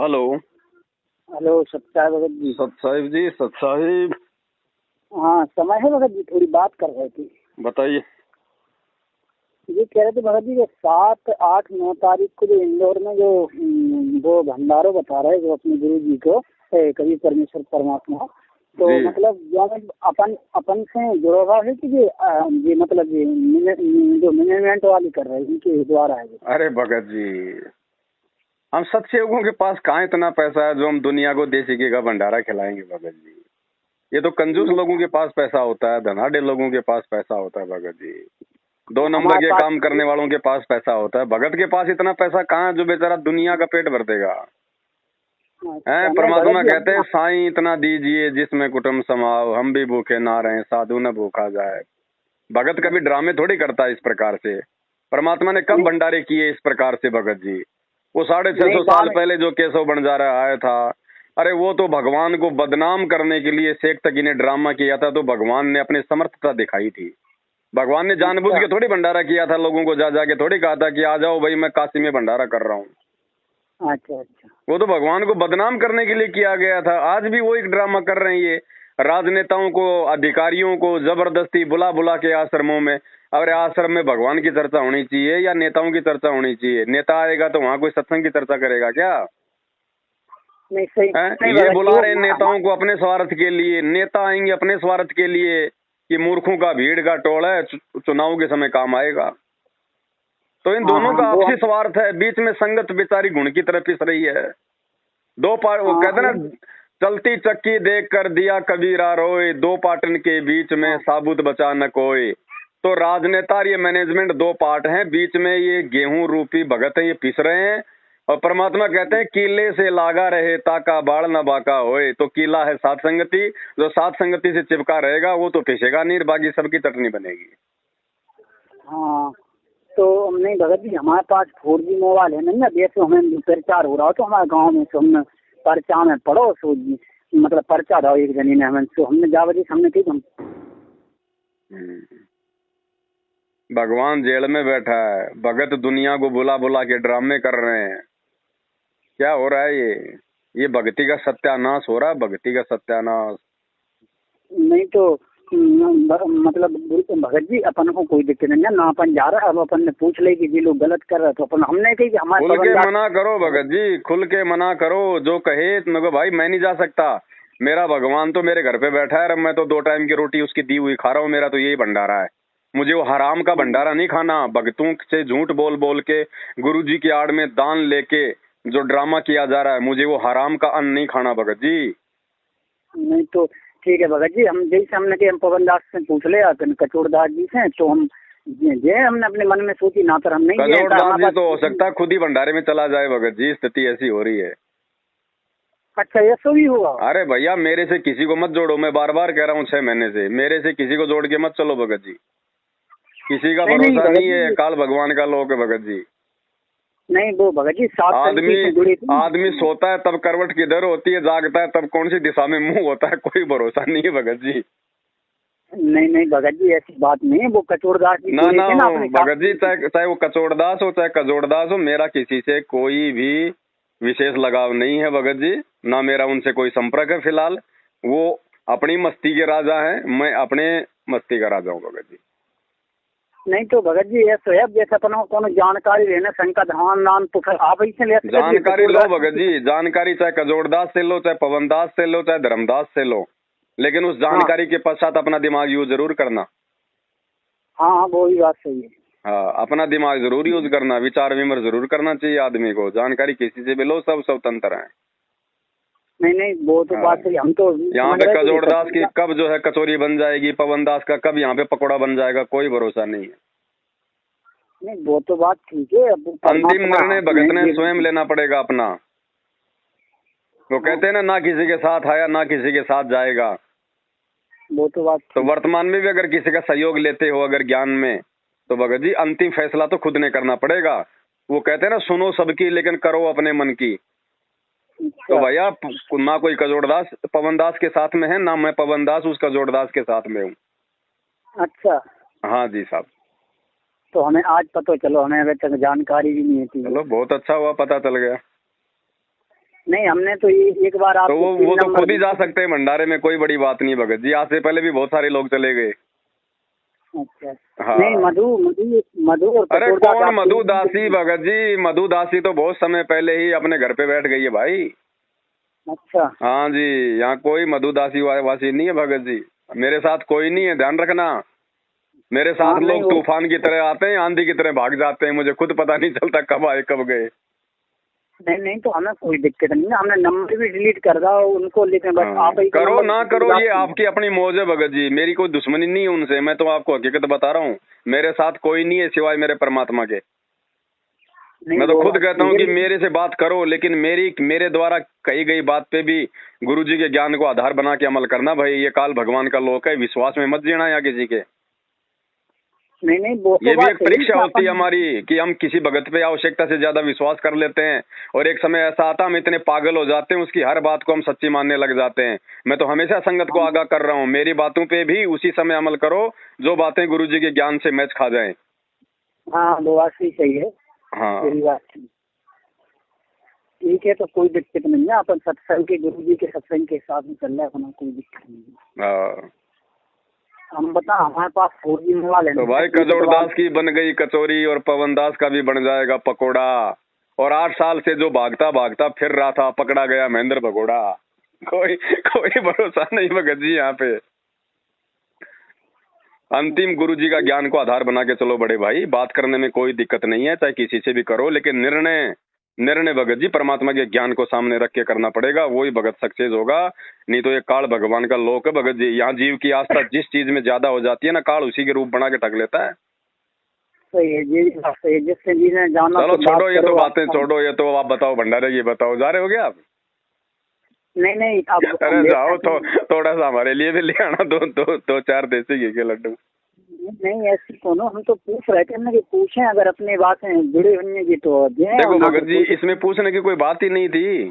Hello. Hello सत्साहिब Bhagat ji. सत्साहिब जी, सत्साहिब। हाँ समय है भगत जी, थोड़ी बात कर रहे थे। बताइए। ये कह रहे थे भगत जी, 7, 8, 9 तारीख को जो इंदौर में जो वो भंडारो बता रहे जो अपने गुरु जी को कवि परमेश्वर परमात्मा, तो मतलब जो अपन अपन से जुड़ा हुआ है कि ये मतलब जो मैनेजमेंट वाली कर रहे हैं इनके द्वारा है। अरे भगत जी, हम सत्संगों के पास कहाँ इतना पैसा है जो हम दुनिया को देसी का भंडारा खिलाएंगे भगत जी। ये तो कंजूस लोगों के पास पैसा होता है, धनाढ़ लोगों के पास पैसा होता है भगत जी। 2 नंबर के काम करने वालों के पास पैसा होता है। भगत के पास इतना पैसा कहाँ है जो बेचारा दुनिया का पेट भर देगा। हैं, परमात्मा कहते हैं साईं इतना दीजिए जिसमें कुटुंब समाओ, हम भी भूखे ना रहें साधु न भूखा जाए। भगत कभी ड्रामे थोड़ी करता है इस प्रकार से। परमात्मा ने कब भंडारे किए इस प्रकार से भगत जी? वो 650 साल पहले जो केशव बंजारा आया था, अरे वो तो भगवान को बदनाम करने के लिए शेख तकी ने ड्रामा किया था, तो भगवान ने अपनी समर्थता दिखाई थी। भगवान ने जानबूझ के थोड़ी भंडारा किया था, लोगों को जा जाके थोड़ी कहा था कि आ जाओ भाई मैं काशी में भंडारा कर रहा हूँ। अच्छा अच्छा। वो तो भगवान को बदनाम करने के लिए किया गया था। आज भी वो एक ड्रामा कर रहे हैं ये राजनेताओं को, अधिकारियों को जबरदस्ती बुला बुला के आश्रमों में। अरे आश्रम में भगवान की चर्चा होनी चाहिए या नेताओं की चर्चा होनी चाहिए? नेता आएगा तो वहाँ कोई सत्संग की चर्चा करेगा क्या? नहीं सही ये बुला रहे नेताओं को अपने स्वार्थ के लिए। नेता आएंगे अपने स्वार्थ के लिए कि मूर्खों का भीड़ का टोला है, चुनाव के समय काम आएगा। तो इन दोनों का आपसी स्वार्थ है। बीच में संगत बेचारी गुण की तरफ पिस रही है। वो कहते ना, चलती चक्की देख कर दिया कबीरा रोए, 2 पाटन के बीच में साबुत बचा न कोई। तो राजनेता और ये मैनेजमेंट 2 पार्ट हैं, बीच में ये गेहूं रूपी भगत है, ये पिस रहे हैं। और परमात्मा कहते हैं कीले से लागा रहे ताका बाढ़ न बाका होए। तो कीला है सात संगति, जो सात संगति से चिपका रहेगा वो तो पिसेगा नहीं, बाकी सबकी चटनी बनेगी। हाँ तो नहीं भगत जी, हमारे पास 4G मोबाइल है ना, देश में हमें प्रचार हो रहा हो तो हमारे गांव में तो हमने पर्चा में पढ़ो सो मतलब पर्चा दो एक जनी ने हमें, तो हमने जावजी हमने ठीक हम। भगवान जेल में बैठा है, भगत दुनिया को बुला बुला के ड्रामे कर रहे हैं। क्या हो रहा है ये भक्ति का सत्यानाश हो रहा है, भक्ति का सत्यानाश। नहीं तो मतलब भगत जी अपन को कोई दिक्कत नहीं है ना, अपन जा रहा है। अब अपन ने पूछ ले कि ये लोग गलत कर रहे तो अपन हमने कही कि हमारे खुल के मना करो भगत जी, खुल के मना करो। जो कहे मगर भाई मैं नहीं जा सकता, मेरा भगवान तो मेरे घर पे बैठा है, मैं तो 2 टाइम की रोटी उसकी दी हुई खा रहा हूँ, मेरा तो यही भंडारा है। मुझे वो हराम का भंडारा नहीं खाना। भक्तों से झूठ बोल बोल के, गुरु जी की आड़ में दान लेके जो ड्रामा किया जा रहा है, मुझे वो हराम का अन्न नहीं खाना भगत जी। नहीं तो ठीक है भगत जी, हम जैसे हमने कि हम पवन दास से पूछ ले कचोर दास जी से, तो हम ये हमने अपने मन में सोची ना, तो हम नहीं कचोर दास जी तो हो सकता है खुद ही भंडारे में चला जाए भगत जी, स्थिति ऐसी हो रही है। अच्छा ऐसा भी हुआ? अरे भैया मेरे से किसी को मत जोड़ो, मैं बार बार कह रहा हूँ 6 महीने से, मेरे से किसी को जोड़ के मत चलो भगत जी। किसी का भरोसा नहीं है, काल भगवान का लोक है भगत जी। नहीं वो भगत जी आदमी सोता है तब करवट किधर होती है, जागता है तब कौन सी दिशा में मुंह होता है, कोई भरोसा नहीं है भगत जी। नहीं भगत जी ऐसी बात नहीं है। वो कचोरदास जी ना भगत जी, चाहे वो कचोरदास हो चाहे कजोड़दास हो, मेरा किसी से कोई भी विशेष लगाव नहीं है भगत जी। ना मेरा उनसे कोई संपर्क है फिलहाल। वो अपनी मस्ती के राजा हैं, मैं अपने मस्ती का राजा हूँ भगत जी। नहीं तो भगत जी ऐसा है, जैसे अपन को जानकारी लेना शंकर धाम नाम, तो फिर आप ही से ले जानकारी लो भगत जी। जानकारी चाहे कजोड़दास से लो, चाहे पवनदास से लो, चाहे धर्मदास से लो, लेकिन उस जानकारी के पश्चात अपना दिमाग यूज जरूर करना। हाँ वो ही बात सही है। हाँ, अपना दिमाग जरूर यूज करना, विचार विमर्श जरूर करना चाहिए आदमी को। जानकारी किसी से भी लो, सब स्वतंत्र है। नहीं वो तो बात सही। हम तो यहाँ पे कजोड़दास की कब जो है कचौरी बन जाएगी, पवनदास का कब यहाँ पे पकौड़ा बन जाएगा, कोई भरोसा नहीं है। नहीं वो तो बात ठीक है। अंतिम निर्णय भगत ने स्वयं लेना पड़ेगा अपना। वो कहते हैं ना किसी के साथ आया ना किसी के साथ जाएगा। वो तो बात तो वर्तमान में भी अगर किसी का सहयोग लेते हो अगर ज्ञान में, तो भगत जी अंतिम फैसला तो खुद ने करना पड़ेगा। वो कहते हैं ना, सुनो सबकी लेकिन करो अपने मन की। तो भैया ना कोई कजोड़दास पवनदास के साथ में है, ना मैं पवनदास उस कजोड़दास के साथ में हूँ। अच्छा हाँ जी साहब। तो हमें आज पता चलो, हमें अगर तक जानकारी भी नहीं थी। चलो बहुत अच्छा हुआ पता चल गया। नहीं, हमने तो ये एक बार तो आपको वो तो 3 खुद ही जा नंबर। सकते हैं भंडारे में, कोई बड़ी बात नहीं भगत जी। आज से पहले भी बहुत सारे लोग चले गए। अच्छा, हाँ। नहीं, मधु मधु मधु और अरे कटोरदास कौन आप मधु 3 दासी नंबर। भगत जी? मधु दासी तो बहुत समय पहले ही अपने घर पे बैठ गई है भाई। अच्छा, हाँ जी, यहाँ कोई मधु दासी वासी नहीं है भगत जी। मेरे साथ कोई नहीं है, ध्यान रखना। मेरे हाँ, साथ नहीं लोग वो, तूफान की तरह आते हैं, आंधी की तरह भाग जाते हैं, मुझे खुद पता नहीं चलता कब आए कब गए। नहीं नहीं, तो हमें कोई दिक्कत नहीं है, हमने नंबर भी डिलीट कर दो उनको, लेकिन बस हाँ, आप ही का करो ना करो, ये नंबर। आपकी अपनी मौज है भगत जी, मेरी कोई दुश्मनी नहीं है उनसे। मैं तो आपको हकीकत बता रहा हूँ, मेरे साथ कोई नहीं है सिवाय मेरे परमात्मा के। नहीं, मैं तो वो खुद बात कहता ठीक हूँ है, कि लेकिन मेरे से बात करो, लेकिन मेरे द्वारा कही गई बात पे भी गुरुजी के ज्ञान को आधार बना के अमल करना भाई। ये काल भगवान का लोक है, विश्वास में मत जीना यहाँ किसी के। नहीं नहीं, वो तो ये भी बात एक सही है, परीक्षा लेकिन होती है अपन। हमारी कि हम किसी भगत पे आवश्यकता से ज्यादा विश्वास कर लेते हैं, और एक समय ऐसा आता है हम इतने पागल हो जाते हैं, उसकी हर बात को हम सच्ची मानने लग जाते हैं। मैं तो हमेशा संगत को हाँ आगाह कर रहा हूँ, मेरी बातों पे भी उसी समय अमल करो जो बातें गुरुजी के ज्ञान से मैच खा जाएं। हाँ, वो बात भी सही है, हाँ। यही बात ठीक है, तो कोई दिक्कत नहीं है, अपन सत्संग के गुरु जी के सत्संग के हिसाब से चल रहा है अपना, कोई दिक्कत नहीं है। हाँ। हम बता, हमारे पास 4G मोबाइल है तो भाई कजोड़दास की बन गई कचौरी और पवन दास का भी बन जाएगा पकोड़ा। और 8 साल से जो भागता भागता फिर रहा था, पकड़ा गया महेंद्र भगोड़ा। कोई कोई भरोसा नहीं भगत जी यहाँ पे। अंतिम गुरुजी का ज्ञान को आधार बना के चलो बड़े भाई। बात करने में कोई दिक्कत नहीं है, चाहे किसी से भी करो, लेकिन निर्णय निर्णय भगत जी परमात्मा के ज्ञान को सामने रख के करना पड़ेगा, वही भगत सक्सेस होगा। नहीं तो ये काल भगवान का लोक है भगत जी, यहाँ जीव की आस्था जिस चीज में ज्यादा हो जाती है ना, काल उसी के रूप बना के ठग लेता है। सही है, ये बात सही है, जिससे जी ने जाना चलो तो बात छोड़ो ये तो करो बातें, आप। छोड़ो ये तो। आप बताओ भंडारे की बताओ, जा रहे हो क्या आप? नहीं नहीं, अब अरे जाओ तो नहीं थोड़ा सा हमारे लिए भी ले आना, दो चार देसी घी के लड्डू। नहीं, ऐसी कोनो, हम तो पूछ रहे थे ना कि पूछें, अगर अपनी बातें जुड़ी हुई की तो दें, और देखो ना भगत तो जी, इसमें पूछने की कोई बात ही नहीं थी,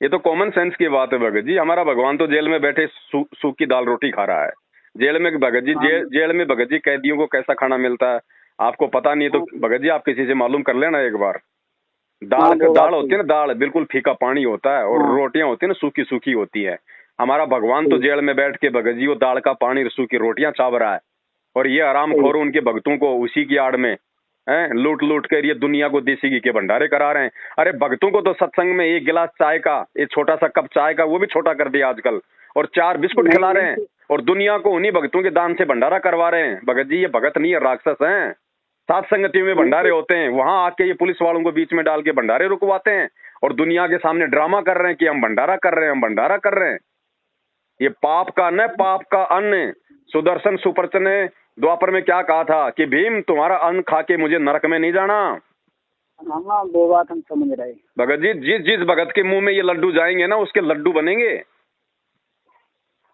ये तो कॉमन सेंस की बात है भगत जी। हमारा भगवान तो जेल में बैठे सूखी दाल रोटी खा रहा है। जेल में भगत जी, हाँ जेल में भगत जी कैदियों को कैसा खाना मिलता है आपको पता नहीं, तो हाँ भगत जी आप किसी से मालूम कर लेना एक बार। हाँ, दाल वो बात दाल होती सही है ना, दाल बिल्कुल फीका पानी होता है, और हाँ रोटियां होती है ना सूखी सूखी होती है। हमारा भगवान तो सही जेल में बैठ के भगत जी वो दाल का पानी और सूखी रोटियां चाव रहा है, और ये आराम सही। खोर उनके भक्तों को उसी की आड़ में हैं लूट लूट कर ये दुनिया को देसी घी के भंडारे करा रहे हैं। अरे भक्तों को तो सत्संग में एक गिलास चाय का, एक छोटा सा कप चाय का, वो भी छोटा कर दिया आजकल, और 4 बिस्कुट नहीं खिला रहे हैं, नहीं, और दुनिया को उन्हीं भक्तों के दान से भंडारा करवा रहे हैं। भगत जी ये भगत नहीं है, राक्षस हैं। सात संगतियों में नहीं भंडारे तो, होते हैं, वहां आके ये पुलिस वालों को बीच में डाल के भंडारे रुकवाते हैं, और दुनिया के सामने ड्रामा कर रहे हैं कि हम भंडारा कर रहे हैं, हम भंडारा कर रहे हैं। ये पाप का न पाप का अन्न। सुदर्शन सुपर्च ने द्वापर में क्या कहा था कि भीम तुम्हारा अन्न खा के मुझे नरक में नहीं जाना। हाँ हाँ, वो बात हम समझ रहे हैं। भगत जी जिस जिस भगत के मुंह में ये लड्डू जाएंगे ना, उसके लड्डू बनेंगे।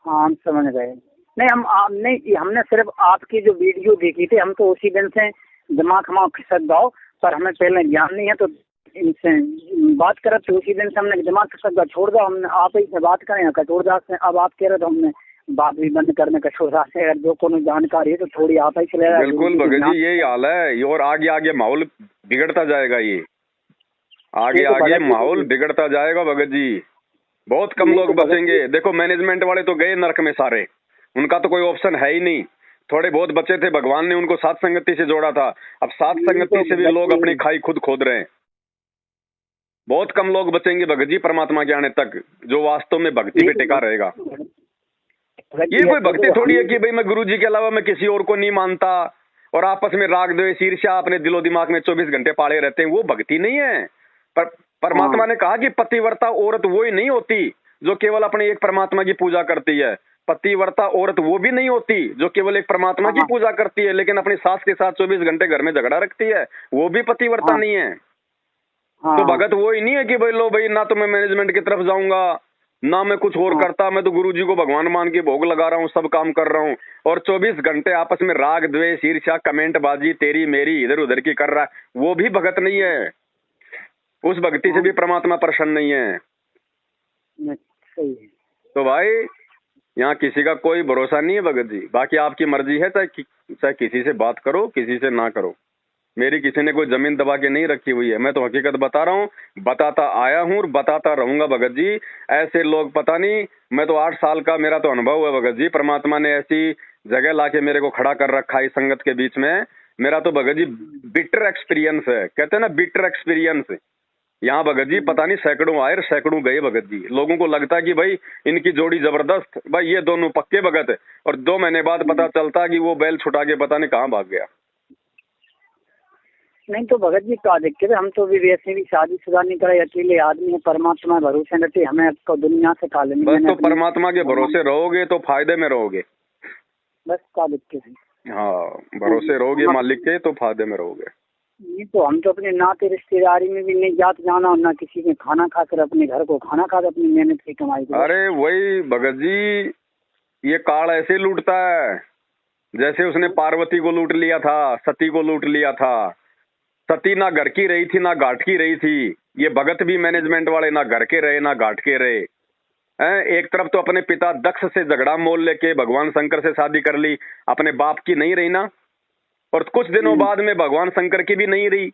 हाँ, हम समझ गए। नहीं, नहीं, हमने सिर्फ आपकी जो वीडियो देखी थी, हम तो उसी दिन से दिमाग हमारा खिसक गया, पर हमें पहले ज्ञान नहीं है, तो इनसे बात करे तो उसी दिन से हमने दिमाग खिसक गया, छोड़ दो, हमने आप ही से बात करें कटोरदास से। अब आप कह रहे तो हमने बात भी बंद करने कटोरदास से, अगर जो कोनो जानकारी है तो थोड़ी आप ही चले जाए। बिल्कुल भगत जी यही हाल है, और आगे आगे माहौल बिगड़ता जाएगा। ये आगे तो आगे भगत जी माहौल बिगड़ता जाएगा भगत जी। बहुत कम नहीं लोग तो भगत बचेंगे। जी, देखो मैनेजमेंट वाले तो गए नरक में सारे, उनका तो कोई ऑप्शन है ही नहीं। थोड़े बहुत बचे थे, भगवान ने उनको सात संगति से जोड़ा था। अब सात नहीं संगति तो से भी भगत लोग अपनी जी, खाई खुद खोद रहे हैं। बहुत कम लोग बचेंगे भगत जी परमात्मा के आने तक, जो वास्तव में भक्ति पे नहीं टिका तो रहेगा। भगत ये जी, कोई ऐसे भक्ति तो थोड़ी हम, है कि भाई मैं गुरु जी के अलावा मैं किसी और को नहीं मानता, और आपस में राग द्वेष ईर्ष्या अपने दिलो दिमाग में 24 घंटे पाले रहते हैं। वो भक्ति नहीं है। पर परमात्मा हाँ ने कहा कि पतिव्रता औरत वो ही नहीं होती जो केवल अपने एक परमात्मा की पूजा करती है। पतिव्रता औरत वो भी नहीं होती जो केवल एक परमात्मा की हाँ पूजा करती है, लेकिन अपनी सास के साथ 24 घंटे घर में झगड़ा रखती है। वो भी पतिव्रता हाँ नहीं है। तो हाँ भगत वो ही नहीं है कि भाई लो भाई, ना तो मैं मैनेजमेंट की तरफ जाऊंगा, ना मैं कुछ और हाँ करता, मैं तो गुरुजी को भगवान मान के भोग लगा रहा हूँ, सब काम कर रहा हूँ, और 24 घंटे आपस में राग द्वेष ईर्ष्या कमेंट बाजी तेरी मेरी इधर उधर की कर रहा है। वो भी भगत नहीं है। उस भक्ति से हाँ, भी परमात्मा प्रसन्न नहीं है। सही है। तो भाई यहाँ किसी का कोई भरोसा नहीं है भगत जी। बाकी आपकी मर्जी है, चाहे किसी से बात करो, किसी से ना करो। मेरी किसी ने कोई जमीन दबा के नहीं रखी हुई है। मैं तो हकीकत बता रहा हूँ, बताता आया हूँ और बताता रहूंगा भगत जी। ऐसे लोग पता नहीं, मैं तो 8 साल का मेरा तो अनुभव है भगत जी। परमात्मा ने ऐसी जगह लाके मेरे को खड़ा कर रखा है इस संगत के बीच में। मेरा तो भगत जी बिटर एक्सपीरियंस है, कहते हैं ना बिटर एक्सपीरियंस। यहाँ भगत जी पता नहीं सैकड़ों आए सैकड़ों गए भगत जी। लोगों को लगता है कि भाई इनकी जोड़ी जबरदस्त, भाई ये दोनों पक्के भगत है, और 2 महीने बाद पता चलता कि वो बैल छुटा के पता नहीं कहाँ भाग गया। नहीं तो भगत जी क्या दिक्कत है, हम तो भी वैसे भी शादीशुदा नहीं करे, अकेले आदमी है, परमात्मा भरोसे रहते, हमें आपको दुनिया से का लेनी। बस तो परमात्मा के भरोसे रहोगे तो फायदे में रहोगे। बस क्या दिक्कत है। हाँ, भरोसे रहोगे मालिक के तो फायदे में रहोगे। नहीं तो हम तो अपने नाते रिश्तेदारी में भी नहीं जात जाना, और ना किसी में खाना खाकर अपने घर को खाना खाकर अपनी मेहनत की कमाई को। अरे वही भगत जी, ये काल ऐसे लूटता है जैसे उसने पार्वती को लूट लिया था, सती को लूट लिया था। सती ना घर की रही थी ना घाट की रही थी। ये भगत भी मैनेजमेंट वाले ना घर के रहे ना घाट के रहे हैं। एक तरफ तो अपने पिता दक्ष से झगड़ा मोल लेके भगवान शंकर से शादी कर ली, अपने बाप की नहीं रही ना। और कुछ दिनों बाद में भगवान शंकर की भी नहीं रही।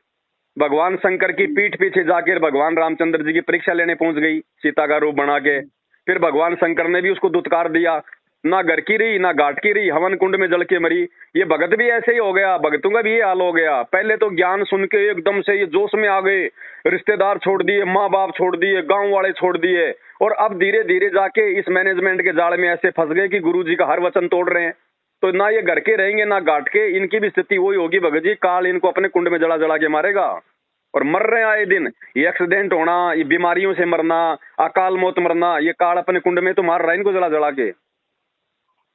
भगवान शंकर की पीठ पीछे जाकर भगवान रामचंद्र जी की परीक्षा लेने पहुंच गई सीता का रूप बना के। फिर भगवान शंकर ने भी उसको दुत्कार दिया, ना घर की रही ना घाट की रही, हवन कुंड में जल के मरी। ये भगत भी ऐसे ही हो गया, भगतों का भी ये हाल हो गया। पहले तो ज्ञान सुन के एकदम से ये जोश में आ गए, रिश्तेदार छोड़ दिए, माँ बाप छोड़ दिए, गांव वाले छोड़ दिए, और अब धीरे धीरे जाके इस मैनेजमेंट के जाल में ऐसे फंस गए कि गुरुजी का हर वचन तोड़ रहे हैं। तो ना ये घर के रहेंगे ना घाट के, इनकी भी स्थिति वही होगी भगत जी। काल इनको अपने कुंड में जला जला के मारेगा, और मर रहे हैं आए दिन। ये एक्सीडेंट होना, ये बीमारियों से मरना, अकाल मौत मरना, ये काल अपने कुंड में तो मार रहा है इनको जला जला के।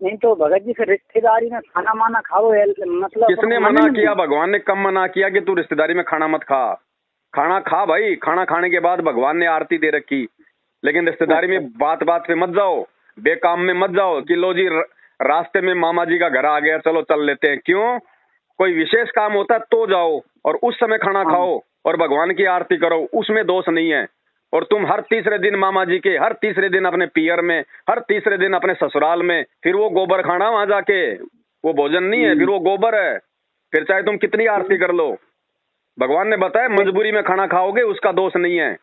नहीं तो भगत जी फिर रिश्तेदारी में खाना माना खाओ, मतलब किसने मना किया? भगवान ने कब मना किया कि तू रिश्तेदारी में खाना मत खा? खाना खा भाई, खाना खाने के बाद भगवान ने आरती दे रखी। लेकिन रिश्तेदारी में बात बात पे मत जाओ, बेकाम में मत जाओ कि लो जी रास्ते में मामा जी का घर आ गया चलो चल लेते हैं। क्यों? कोई विशेष काम होता है तो जाओ, और उस समय खाना खाओ और भगवान की आरती करो, उसमें दोष नहीं है। और तुम हर तीसरे दिन मामा जी के, हर तीसरे दिन अपने पियर में, हर तीसरे दिन अपने ससुराल में, फिर वो गोबर खाना वहां जाके, वो भोजन नहीं है, फिर वो गोबर है। फिर चाहे तुम कितनी आरती कर लो, भगवान ने बताया मजबूरी में खाना खाओगे उसका दोष नहीं है।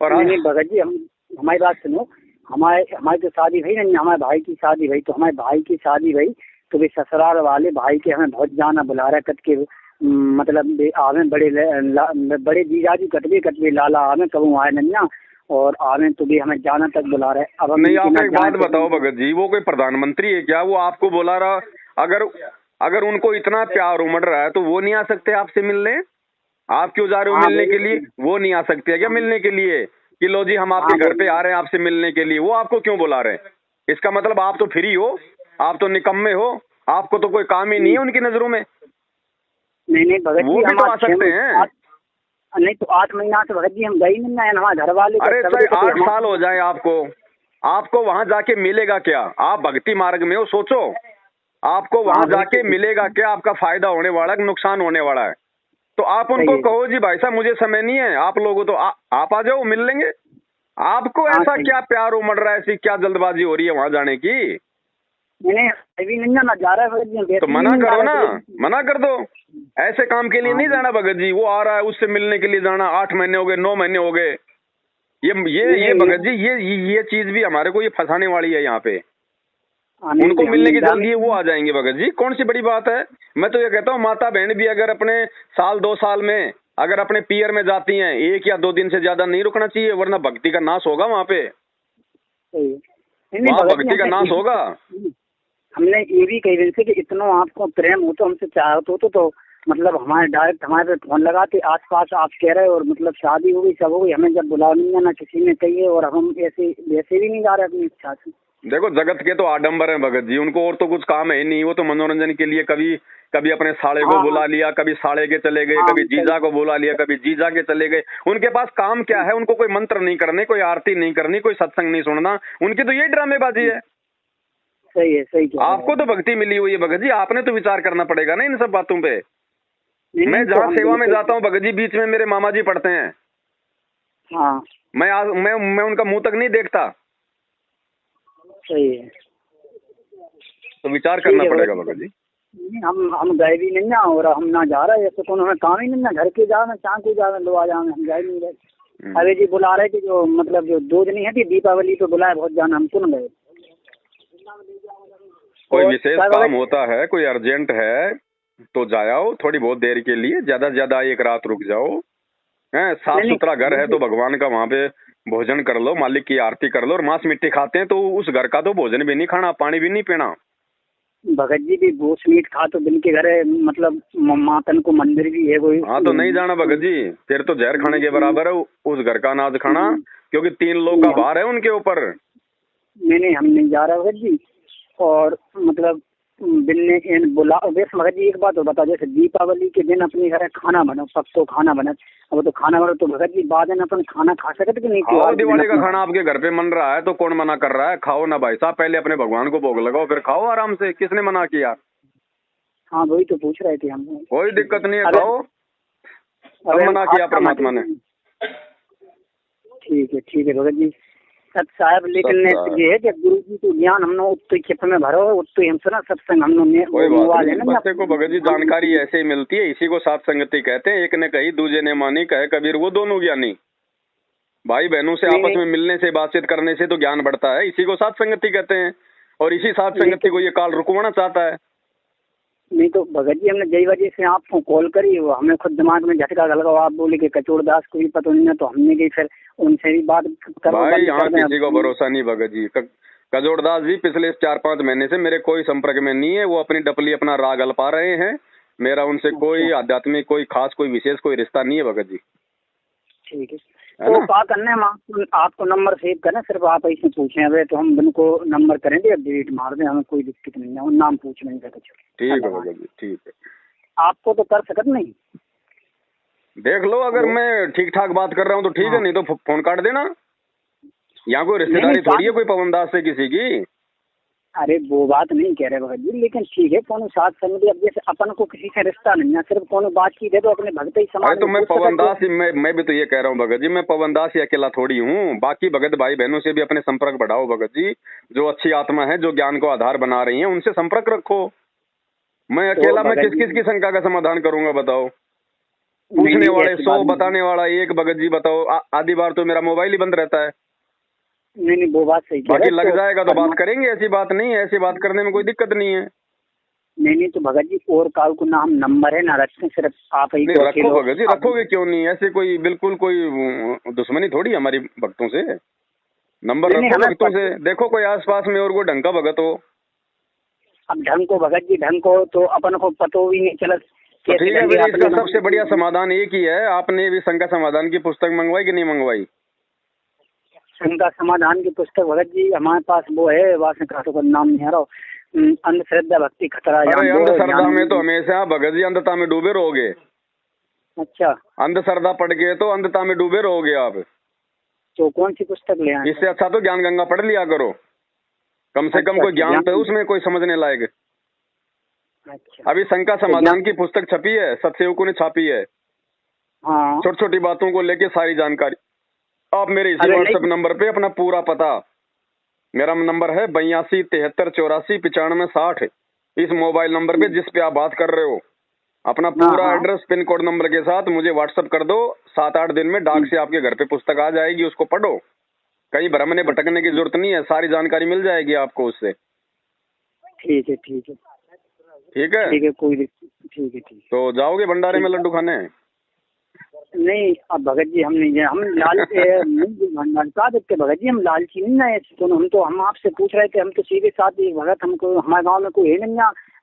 और नहीं भगत जी, हम हमारी बात सुनो। हमारी तो शादी भई नहीं, हमारे भाई की शादी भई, तो हमारे भाई की शादी भई तो वे ससुराल वाले भाई के हमें बहुत जाना बुला रहे कट के, मतलब आवे बड़े जीजाजी कटवे लाला आवे कबू आए नन्या, और आवे तो भी हमें जाना तक बुला रहे। अब नहीं, आप एक बात बताओ भगत जी, वो कोई प्रधानमंत्री है क्या? वो आपको बुला रहा? अगर उनको इतना प्यार उमड़ रहा है तो वो नहीं आ सकते आपसे मिलने? आप क्यों जा रहे हो मिलने के लिए? वो नहीं आ सकते क्या मिलने के लिए कि लो जी हम आपके घर पे आ रहे हैं आपसे मिलने के लिए? वो आपको क्यों बुला रहे हैं? इसका मतलब आप तो फ्री हो, आप तो निकम्मे हो, आपको तो कोई काम ही नहीं है उनकी नजरों में। नहीं भगत जी, वो भी तो आ सकते हैं। नहीं तो 8 महीना से भगत जी हम गई नहीं है, हमारे घर वाले। अरे चाहे 8 साल हो जाए आपको वहां जाके मिलेगा क्या? आप भक्ति मार्ग में हो, सोचो आपको वहां जाके मिलेगा क्या? आपका फायदा होने वाला है, नुकसान होने वाला है? तो आप उनको कहो जी भाई साहब मुझे समय नहीं है, आप लोगों तो आप आ जाओ, मिल लेंगे। आपको ऐसा क्या प्यार उमड़ रहा है, ऐसी क्या जल्दबाजी हो रही है वहां जाने की? नहीं ना जा रहा है तो मना करो ना, मना कर दो। ऐसे काम के लिए नहीं जाना भगत जी। वो आ रहा है उससे मिलने के लिए जाना, 8 महीने हो गए, 9 महीने हो गए। ये भगत जी ये चीज भी हमारे को ये फंसाने वाली है यहाँ पे। उनको मिलने की जल्दी है, वो आ जाएंगे भगत जी, कौन सी बड़ी बात है? मैं तो ये कहता हूँ माता बहन भी अगर अपने साल 2 साल में अगर अपने पियर में जाती हैं, 1 या 2 दिन से ज्यादा नहीं रुकना चाहिए, वरना भक्ति का नाश होगा वहाँ पे। वहाँ भक्ति का नाश होगा। हमने ये भी कही दिन से कि इतना आपको प्रेम हो तो हमसे चाहते हो तो मतलब हमारे डायरेक्ट हमारे पे फोन लगाते, आस पास आप कह रहे हो, और मतलब शादी हो गई सब हो गई, हमें जब बुलाओ नहीं ना किसी ने कही है, और हम वैसे भी नहीं जा रहे अपनी इच्छा से। देखो जगत के तो आडंबर हैं भगत जी, उनको और तो कुछ काम है ही नहीं। वो तो मनोरंजन के लिए कभी अपने साले को बुला लिया, कभी साले के चले गए, कभी जीजा को बुला लिया, कभी जीजा के चले गए। उनके पास काम क्या है? उनको कोई मंत्र नहीं करने, कोई आरती नहीं करनी, कोई सत्संग नहीं सुनना, उनकी तो यही ड्रामेबाजी है। सही है, सही है। आपको तो भक्ति मिली हुई है भगत जी, आपने तो विचार करना पड़ेगा ना इन सब बातों पे। मैं जहाँ सेवा में जाता हूँ भगत जी, बीच में मेरे मामा जी पढ़ते हैं। हाँ, मैं उनका मुंह तक नहीं देखता। सही है, तो विचार करना पड़ेगा भगत जी। नहीं, हम गए भी नहीं ना, और हम ना जा रहे, ऐसे कौन हमें काम ही नहीं ना, घर के जा में चाह को जा में लो आ जा में, हम गए नहीं रहे। अरे जी बुला रहे थे, जो मतलब जो 2 दिन है कि दीपावली पे बुलाए बहुत जाना, हमको न गए। कोई विशेष काम होता है, कोई अर्जेंट है तो जाओ, थोड़ी बहुत देर के लिए, ज्यादा से ज्यादा 1 रात रुक जाओ। है साफ सुथरा घर है तो भगवान का वहाँ पे भोजन कर लो, मालिक की आरती कर लो। और मांस मिट्टी खाते हैं तो उस घर का तो भोजन भी नहीं खाना, पानी भी नहीं पीना। भगत जी भी गोश्त मीट खा तो दिन के घर है, मतलब मातन को मंदिर भी है कोई। हाँ तो नहीं जाना भगत जी, फिर तो जहर खाने के बराबर है उस घर का अनाज खाना, क्योंकि 3 लोग का भार है उनके ऊपर। नहीं हम नहीं जा रहे भगत जी। और मतलब बिन्ने इन बुला वैसे भगत जी एक बात और बता, जैसे दीपावली के दिन अपने घर खाना बना, सब तो खाना बना, अब तो खाना बना तो भगत जी बाद में अपन खाना खा सकते कि नहीं? खाओ, दिवाली का खाना आपके घर पे मन रहा है तो कौन मना कर रहा है? खाओ ना भाई साहब, पहले अपने भगवान को भोग लगाओ फिर खाओ आराम से, किसने मना किया? हाँ वही तो पूछ रहे थे हम। कोई दिक्कत नहीं है, खाओ। अब मना किया परमात्मा ने। ठीक है भगत जी सत साहब, लेकिन ये है कि गुरु जी को ज्ञान हमने उत्तो खेप में भरो, उत्तो हम सुना सत्संग हमने। कोई बात नहीं, बच्चे को भगत जी जानकारी ऐसे ही मिलती है, इसी को साथ संगति कहते हैं। एक ने कही दूजे ने मानी, कहे कबीर वो दोनों ज्ञानी। भाई बहनों से आपस में मिलने से बातचीत करने से तो ज्ञान बढ़ता है, इसी को साथ संगति कहते हैं। और इसी साथ संगति को ये काल रुकवाना चाहता है। नहीं तो भगत जी हमने जय वजह से आपको कॉल करी, वो हमें खुद दिमाग में झटका लगा, आप बोले कि कचोर दास को भी पता नहीं है, तो हमने गई फिर उनसे भी बात करो। भाई यहाँ किसी को भरोसा नहीं भगत जी। कचोर दास जी पिछले 4-5 महीने से मेरे कोई संपर्क में नहीं है, वो अपनी डपली अपना राग अल्पा रहे हैं। मेरा उनसे कोई आध्यात्मिक कोई खास कोई विशेष कोई रिश्ता नहीं है भगत जी। ठीक है तो क्या करना है, आपको नंबर सेव करना, सिर्फ आप ऐसे पूछें, अभी तो हम उनको नंबर करेंगे, अब डिलीट मार दें, हमें कोई दिक्कत नहीं है, नाम पूछ लेंगे। ठीक है भगत जी, ठीक है। आपको तो कर सकते नहीं, देख लो, अगर मैं ठीक ठाक बात कर रहा हूँ तो ठीक है, नहीं तो फोन काट देना। यहाँ कोई रिश्तेदारी थोड़ी है कोई पवन दास से किसी की। अरे वो बात नहीं कह रहे भगत जी, लेकिन ठीक है कौन साथ संगति, अब जैसे अपन को किसी से रिश्ता नहीं है, सिर्फ कौन बातचीत है तो अपने भगत ही समाज। तो मैं पवन दास ही, मैं भी तो ये कह रहा हूँ भगत जी, मैं पवन दास ही अकेला थोड़ी हूँ, बाकी भगत भाई बहनों से भी अपने संपर्क बढ़ाओ भगत जी। जो अच्छी आत्मा है, जो ज्ञान को आधार बना रही है, उनसे संपर्क रखो। मैं अकेला मैं किस किस की शंका का समाधान करूंगा बताओ? पूछने वाले 100, बताने वाला 1 भगत जी बताओ। आधी बार तो मेरा मोबाइल ही बंद रहता है। नहीं वो बात सही, बाकी लग जाएगा तो बात करेंगे, ऐसी बात नहीं है, ऐसी बात करने में कोई दिक्कत नहीं है। नहीं तो भगत जी और काल को नाम नंबर है ना रखते, सिर्फ आप ही रखो भगत जी, रखोगे क्यों नहीं? ऐसे कोई बिल्कुल कोई दुश्मनी थोड़ी हमारी भक्तों से। नंबर रखो भक्तों से, देखो कोई आसपास में और कोई ढंग का भगत हो। अब ढंग को भगत जी, ढंग को तो अपन को पतो भी नहीं चला। तो ठीक है, इसका सबसे बढ़िया समाधान एक ही है, आपने भी शंका समाधान की पुस्तक मंगवाई कि नहीं मंगवाई? शंका समाधान की पुस्तक भगत जी हमारे पास वो है, वासना का नाम नहीं आ रहा, अंधश्रद्धा भक्ति खतरा। अरे अंधश्रद्धा में तो हमेशा भगत जी अंधता में डूबे रहोगे। अच्छा, अंधश्रद्धा पड़ गए तो अंधता में डूबे रहोगे आप। तो कौन सी पुस्तक ले आए? इससे अच्छा तो ज्ञान गंगा पढ़ लिया करो, कम से कम कोई ज्ञान तो उसमें कोई समझने लायक। अच्छा, अभी शंका समाधान की पुस्तक छपी है, सतसेवकों ने छापी है। हाँ, छोटी छोटी बातों को लेके सारी जानकारी। आप मेरे इसी व्हाट्सएप नंबर पे अपना पूरा पता, मेरा नंबर है 82 73 84 95 60। इस मोबाइल नंबर पे जिस पे आप बात कर रहे हो, अपना पूरा एड्रेस पिन कोड नंबर के साथ मुझे व्हाट्सएप कर दो। 7-8 दिन में डाक से आपके घर पे पुस्तक आ जाएगी, उसको पढ़ो। कहीं भ्रमने भटकने की जरूरत नहीं है, सारी जानकारी मिल जाएगी आपको उससे। ठीक है ठीक है ठीक है ठीक है, कोई ठीक है। तो जाओगे भंडारे में लड्डू खाने? नहीं अब भगत जी हम नहीं, हम भगत जी हम लालची नहीं ना, तो हम आपसे पूछ रहे थे, हम तो सीधे साथ ही भगत, हमको हमारे गांव में कोई है नहीं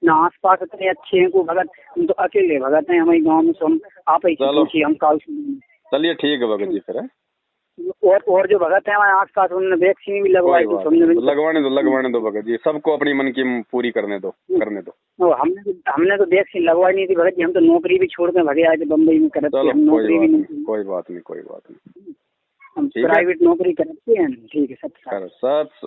ना आस पास इतने अच्छे हैं को भगत, हम तो अकेले भगत हैं हमारे गांव में, तो हम आप ही पूछिए, हम काल। चलिए ठीक है भगत जी फिर। और जो भगत है हमारे आस पास उन्होंने वैक्सीन भी लगवाई, तो लगवाने दो भगत जी, सबको अपनी मन की पूरी करने दो। हमने तो वैक्सीन लगवाई नहीं थी भगत जी, हम तो नौकरी भी छोड़ के भगे आए थे बम्बई में करते, हम नौकरी भी नहीं। कोई बात नहीं, हम प्राइवेट नौकरी करते हैं। ठीक है सब